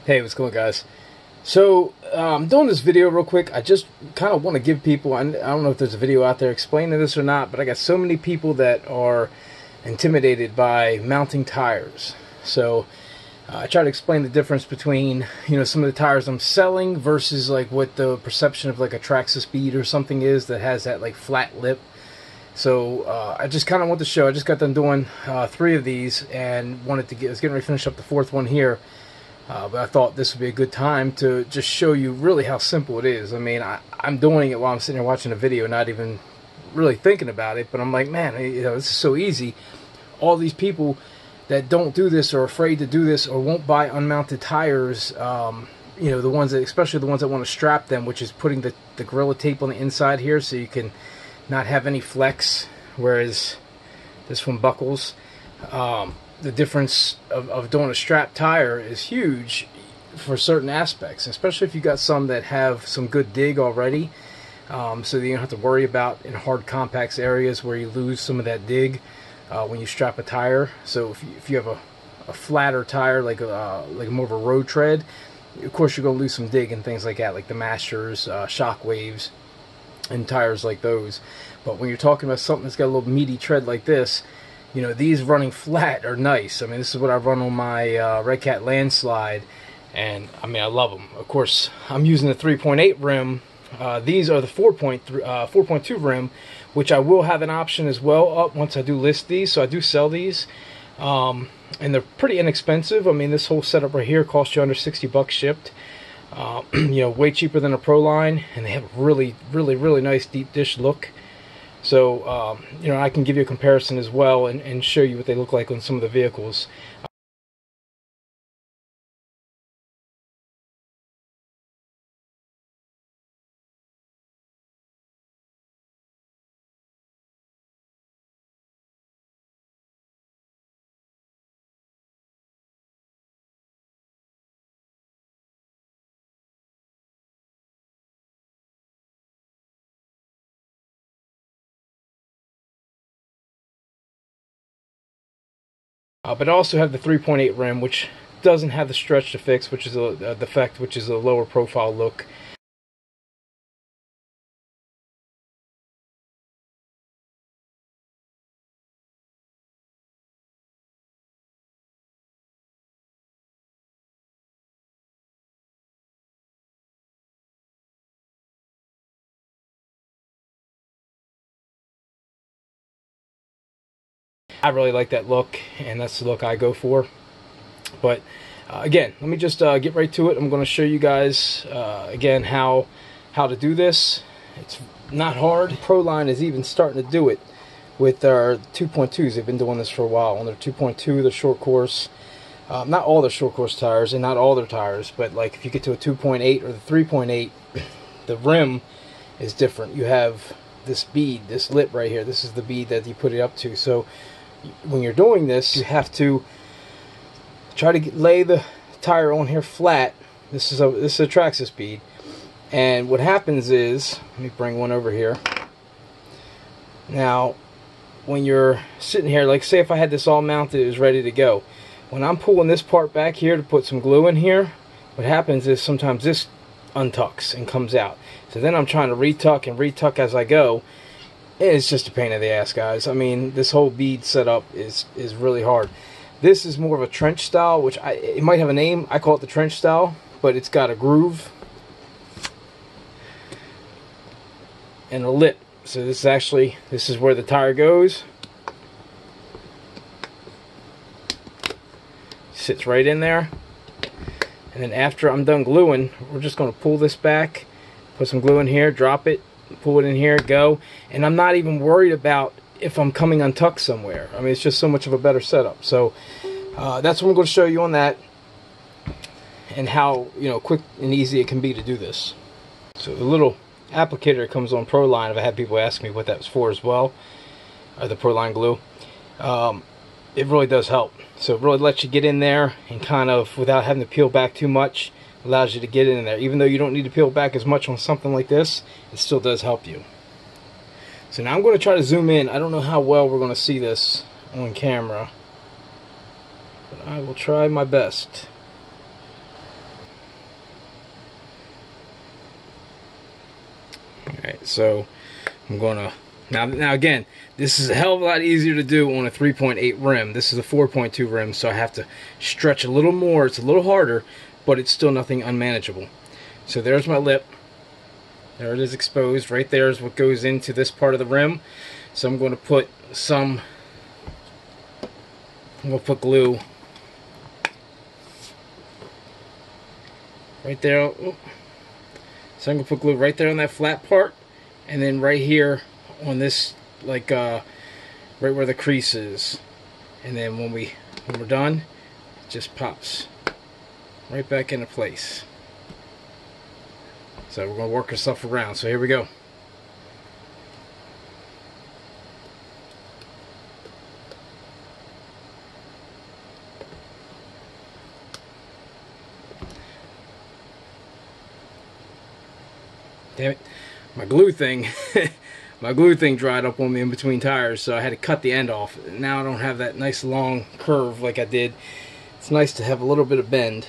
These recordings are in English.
Hey, what's going on, guys? So, I'm doing this video real quick. I just kind of want to give people, I don't know if there's a video out there explaining this or not, but I got so many people that are intimidated by mounting tires. So, I try to explain the difference between, some of the tires I'm selling versus like what the perception of like a Traxxas bead or something is that has that like flat lip. So, I just kind of want to show, I just got done doing 3 of these and I was getting ready to finish up the 4th one here. But I thought this would be a good time to just show you really how simple it is. I mean, I'm doing it while I'm sitting here watching a video, not even really thinking about it. But I'm like, man, this is so easy. All these people that don't do this or are afraid to do this or won't buy unmounted tires, the ones that, especially the ones that want to strap them, which is putting the Gorilla Tape on the inside here so you can not have any flex, whereas this one buckles. The difference of doing a strap tire is huge for certain aspects, especially if you got some that have some good dig already, so that you don't have to worry about in hard compacts areas where you lose some of that dig when you strap a tire. So if you have a flatter tire, like more of a road tread, of course you're going to lose some dig and things like that, like the Masters, Shockwaves, and tires like those. But when you're talking about something that's got a little meaty tread like this, these running flat are nice. I mean, this is what I run on my Red Cat Landslide, and I mean, I love them. Of course, I'm using the 3.8 rim. These are the 4.2 rim, which I will have an option as well up once I do list these. So I do sell these, and they're pretty inexpensive. I mean, this whole setup right here costs you under 60 bucks shipped. Way cheaper than a Pro line, and they have a really, really, really nice deep dish look. So, I can give you a comparison as well and show you what they look like on some of the vehicles. But I also have the 3.8 rim, which doesn't have the stretch to fix, which is which is a lower profile look. I really like that look, and that's the look I go for. But again, let me just get right to it. I'm going to show you guys again how to do this. It's not hard. Proline is even starting to do it with their 2.2s. They've been doing this for a while on their 2.2, the short course. Not all the short course tires and not all their tires, but like if you get to a 2.8 or the 3.8, the rim is different. You have this bead, this lip right here. This is the bead that you put it up to. So when you're doing this, you have to try to lay the tire on here flat. This is a Traxxas bead, and what happens is, let me bring one over here. Now, when you're sitting here, like say if I had this all mounted, it was ready to go. When I'm pulling this part back here to put some glue in here, what happens is sometimes this untucks and comes out. So then I'm trying to retuck and retuck as I go. It's just a pain in the ass, guys. I mean, this whole bead setup is really hard. This is more of a trench style, which it might have a name. I call it the trench style, but it's got a groove and a lip. So this is where the tire goes. Sits right in there. And then after I'm done gluing, we're just going to pull this back, put some glue in here, drop it, pull it in here, go. And I'm not even worried about if I'm coming untucked somewhere. I mean, it's just so much of a better setup. So that's what I'm going to show you on that, and how quick and easy it can be to do this. So the little applicator that comes on Proline, I've had people ask me what that was for as well, or the Proline glue. It really does help. So it really lets you get in there and kind of, without having to peel back too much, allows you to get in there. Even though you don't need to peel back as much on something like this, it still does help you. So now I'm going to try to zoom in. I don't know how well we're going to see this on camera, but I will try my best. Alright, so I'm gonna now again, this is a hell of a lot easier to do on a 3.8 rim. This is a 4.2 rim, so I have to stretch a little more. It's a little harder, but it's still nothing unmanageable. So there's my lip. There it is exposed. Right there is what goes into this part of the rim. So I'm going to put glue right there. So I'm going to put glue right there on that flat part, and then right here on this, like right where the crease is. And then when we're done, it just pops right back into place. So we're going to work our stuff around. So here we go. Damn it. My glue thing dried up on me in between tires, so I had to cut the end off. Now I don't have that nice long curve like I did. It's nice to have a little bit of bend.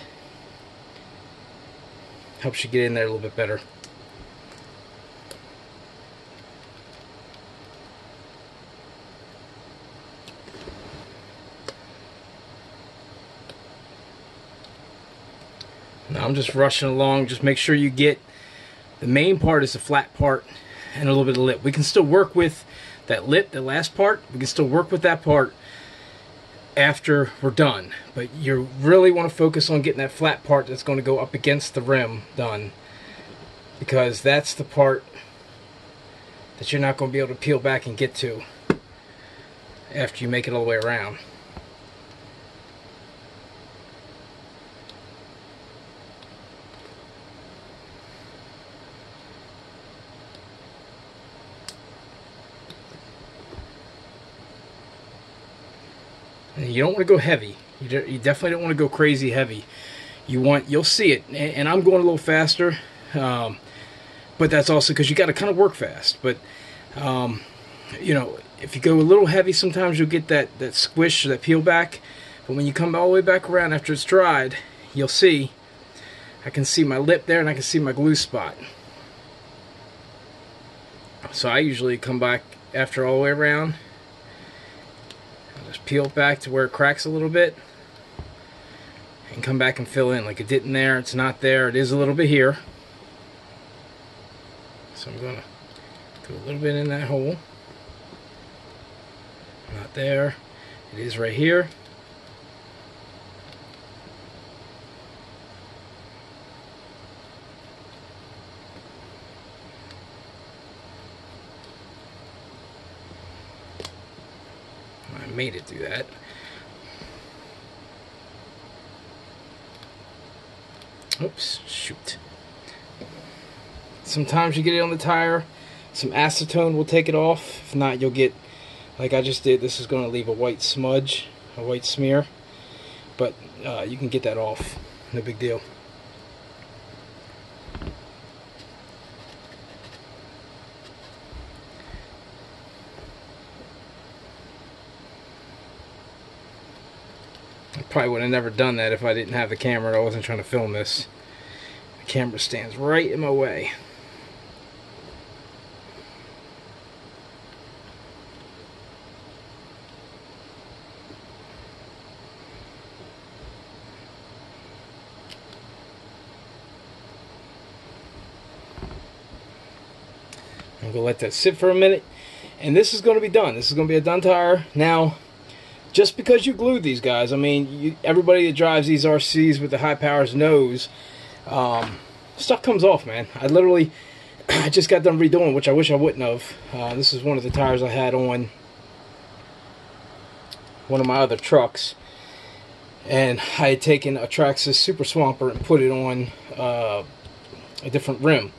Helps you get in there a little bit better. Now I'm just rushing along. Just make sure you get the main part is the flat part and a little bit of lip. We can still work with that lip, the last part. We can still work with that part after we're done, but you really want to focus on getting that flat part that's going to go up against the rim done, because that's the part that you're not going to be able to peel back and get to after you make it all the way around. You don't want to go heavy. You definitely don't want to go crazy heavy. You'll see it, and I'm going a little faster, but that's also because you got to kind of work fast. But you know, if you go a little heavy, sometimes you'll get that squish or that peel back. But when you come all the way back around after it's dried, you'll see. I can see my lip there, and I can see my glue spot. So I usually come back after all the way around. Just peel it back to where it cracks a little bit and come back and fill in. Like it didn't there, it's not there, it is a little bit here. So I'm going to do a little bit in that hole. Not there, it is right here. Made it do that. Oops, shoot. Sometimes you get it on the tire, some acetone will take it off. If not, you'll get, like I just did, this is going to leave a white smudge, a white smear, but you can get that off, no big deal. Probably would have never done that if I didn't have the camera. I wasn't trying to film this. The camera stands right in my way. I'm going to let that sit for a minute, and this is going to be done. This is going to be a done tire. Now, just because you glued these guys, I mean, everybody that drives these RCs with the high powers knows stuff comes off, man. I just got done redoing, which I wish I wouldn't have. This is one of the tires I had on one of my other trucks, and I had taken a Traxxas Super Swamper and put it on a different rim.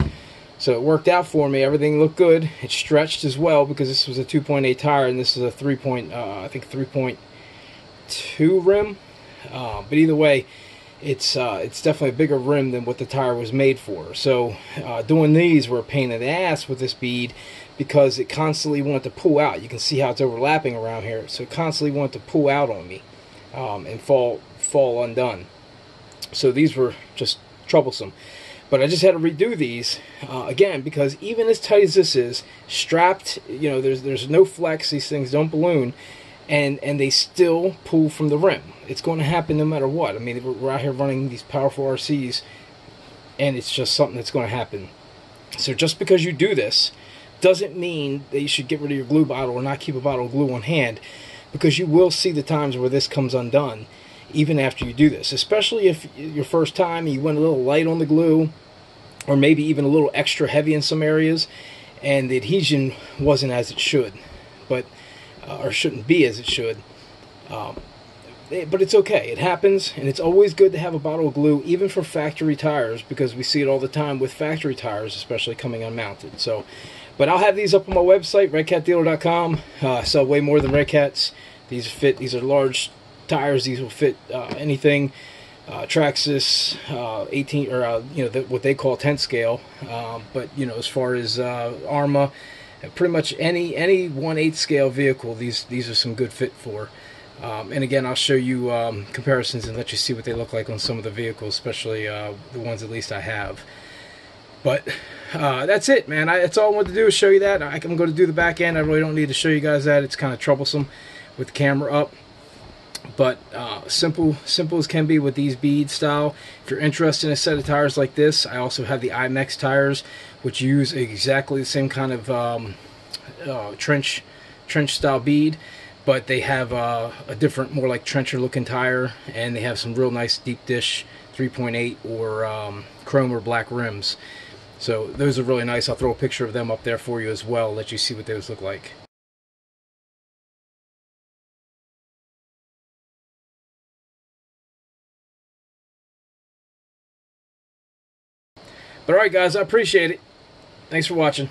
So it worked out for me. Everything looked good. It stretched as well because this was a 2.8 tire and this is a I think 3.2 rim. But either way, it's definitely a bigger rim than what the tire was made for. So doing these were a pain in the ass with this bead because it constantly wanted to pull out. You can see how it's overlapping around here. So it constantly wanted to pull out on me and fall undone. So these were just troublesome. But I just had to redo these again, because even as tight as this is, strapped, you know, there's no flex. These things don't balloon, and they still pull from the rim. It's going to happen no matter what. I mean, we're out here running these powerful RCs, and it's just something that's going to happen. So just because you do this doesn't mean that you should get rid of your glue bottle or not keep a bottle of glue on hand, because you will see the times where this comes undone even after you do this, especially if your first time you went a little light on the glue, or maybe even a little extra heavy in some areas, and the adhesion wasn't as it should, but or shouldn't be as it should. But it's okay. It happens, and it's always good to have a bottle of glue, even for factory tires, because we see it all the time with factory tires, especially coming unmounted. So, but I'll have these up on my website, redcatdealer.com. I sell way more than Red Cats. These are large tires. These will fit anything. Traxxas 18 or you know, what they call 10 scale. But you know, as far as Arma, pretty much any 1/8 scale vehicle, these are some good fit for. And again, I'll show you comparisons and let you see what they look like on some of the vehicles, especially the ones at least I have. But that's it, man. That's all I wanted to do is show you that. I'm going to do the back end. I really don't need to show you guys that. It's kind of troublesome with the camera up. But simple as can be with these bead style. If you're interested in a set of tires like this, I also have the IMEX tires, which use exactly the same kind of trench style bead, but they have a different, more like trencher looking tire, and they have some real nice deep dish 3.8 or chrome or black rims. So those are really nice. I'll throw a picture of them up there for you as well, let you see what those look like. But alright guys, I appreciate it. Thanks for watching.